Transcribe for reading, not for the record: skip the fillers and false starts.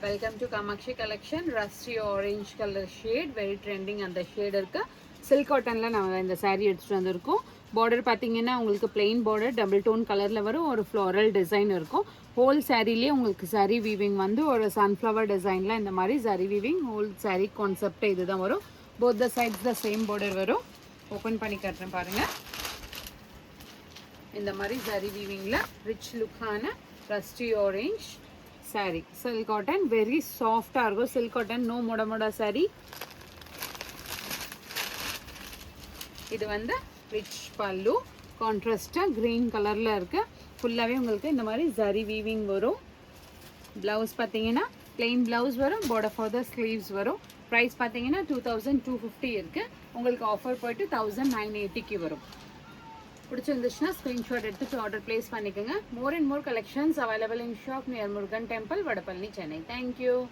Welcome to Kamakshi collection. Rusty orange colour shade, very trending அந்த shade இருக்கு. Silk காட்டனில் நம்ம இந்த saree எடுத்துகிட்டு வந்திருக்கோம். பார்டர் பார்த்தீங்கன்னா உங்களுக்கு பிளெயின் பார்டர் டபுள் டோன் கலரில் வரும். ஒரு ஃப்ளோரல் டிசைன் இருக்கும். ஹோல் சாரீலேயே உங்களுக்கு saree வீவிங் வந்து ஒரு சன்ஃப்ளவர் டிசைனில் இந்த மாதிரி saree weaving whole saree concept இதுதான் வரும். Both the sides the same border வரும். ஓப்பன் பண்ணி காட்டுறேன் பாருங்கள். இந்த மாதிரி saree வீவிங்கில் ரிச் லுக்கான rusty orange saree, silk cotton, very soft argo silk cotton, no moda moda saree. இது வந்து ரிச் பல்லு, கான்ட்ராஸ்டா கிரீன் கலர்ல இருக்கு. ஃபுல்லாவே உங்களுக்கு இந்த மாதிரி ஜரி வீவிங் வரும். பிளவுஸ் பாத்தீங்கன்னா plain பிளவுஸ் வரும். border for the sleeves வரும். பிரைஸ் பாத்தீங்கன்னா 2250 இருக்கு. உங்களுக்கு ஆஃபர் போயிட்டு 1980க்கு வரும். பிடிச்சிருந்துச்சுன்னா ஸ்க்ரீன்ஷாட் எடுத்துட்டு ஆர்டர் பிளேஸ் பண்ணிக்கோங்க. More and more collections available in shop near Murugan temple, Vadapalani, Chennai. Thank you.